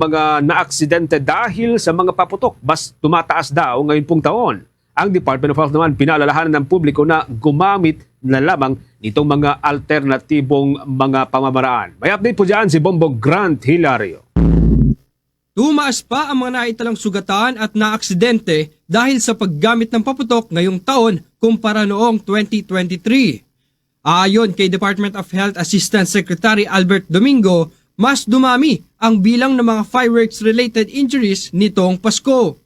mga naaksidente dahil sa mga paputok. Mas tumataas daw ngayon pong taon. Ang Department of Health naman pinaalalahanan ng publiko na gumamit na lamang nitong mga alternatibong mga pamamaraan. May update po dyan si Bombo Grant Hilario. Tumaas pa ang mga naitalang sugatan at naaksidente dahil sa paggamit ng paputok ngayong taon kumpara noong 2023. Ayon kay Department of Health Assistant Secretary Albert Domingo, mas dumami ang bilang ng mga fireworks-related injuries nitong Pasko.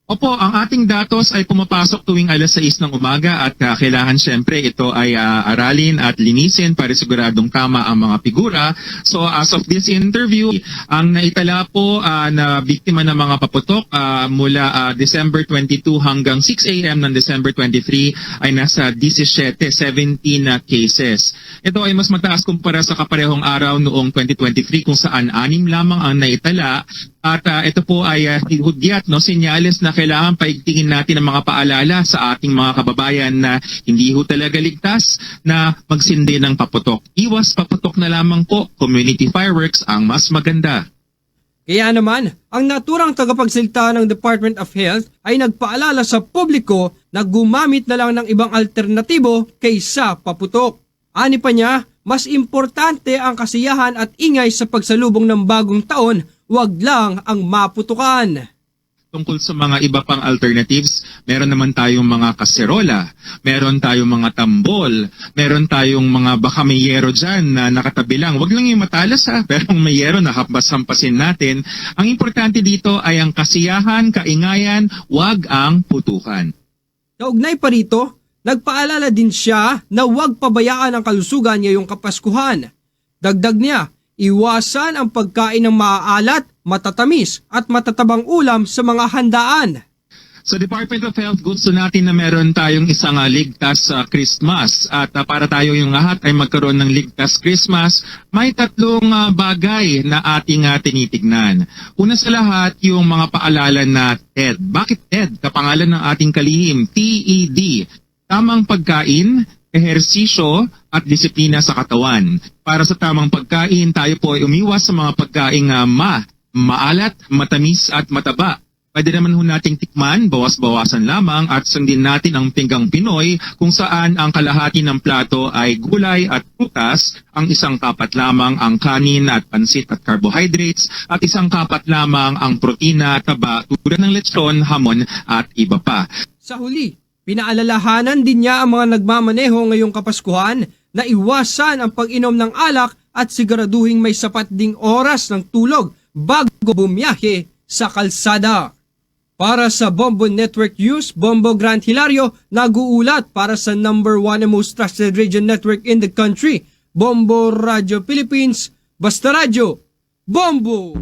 Opo, ang ating datos ay pumapasok tuwing alas 6 ng umaga at kailangan syempre ito ay aralin at linisin para siguradong tama ang mga figura. So as of this interview, ang naitala po na biktima ng mga paputok mula December 22 hanggang 6 a.m. ng December 23 ay nasa 17 cases. Ito ay mas mataas kumpara sa kaparehong araw noong 2023 kung saan 6 lamang ang naitala. At ito po ay hudyat, senyales na kailangan paigtingin natin ang mga paalala sa ating mga kababayan na hindi ho talaga ligtas na magsindi ng paputok. Iwas paputok na lamang po, community fireworks ang mas maganda. Kaya naman, ang naturang tagapagsalita ng Department of Health ay nagpaalala sa publiko na gumamit na lang ng ibang alternatibo kaysa paputok. Ani pa niya, mas importante ang kasiyahan at ingay sa pagsalubong ng bagong taon, wag lang ang maputukan. Tungkol sa mga iba pang alternatives, meron naman tayong mga kaserola, meron tayong mga tambol, meron tayong mga baka may yero dyan na nakatabi lang. Huwag lang yung matalas pero ang may yero na hampasin natin. Ang importante dito ay ang kasiyahan, kaingayan, wag ang putukan. Kaugnay pa rito, nagpaalala din siya na huwag pabayaan ang kalusugan ngayong Kapaskuhan. Dagdag niya, iwasan ang pagkain ng maaalat, matatamis at matatabang ulam sa mga handaan. Sa Department of Health, gusto natin na meron tayong isang ligtas Christmas. At para tayo yung lahat ay magkaroon ng ligtas Christmas, may 3 bagay na ating tinitignan. Una sa lahat, yung mga paalala na TED. Bakit TED? Kapangalan ng ating kalihim, TED. Tamang pagkain, ehersisyo at disiplina sa katawan. Para sa tamang pagkain, tayo po ay umiwas sa mga pagkaing maalat, matamis at mataba. Pwede naman ho nating tikman, bawas-bawasan lamang at sundin natin ang pinggang Pinoy kung saan ang kalahati ng plato ay gulay at prutas, ang 1 kapat lamang ang kanin at pansit at carbohydrates at 1 kapat lamang ang protina, taba, tulad ng lechon, hamon at iba pa. Sa huli, pinaalalahanan din niya ang mga nagmamaneho ngayong Kapaskuhan na iwasan ang pag-inom ng alak at siguraduhing may sapat ding oras ng tulog bago bumiyahe sa kalsada. Para sa Bombo Network News, Bombo Grant Hilario, nag-uulat para sa #1 and most trusted radio network in the country, Bombo Radio Philippines, Basta Radio, Bombo!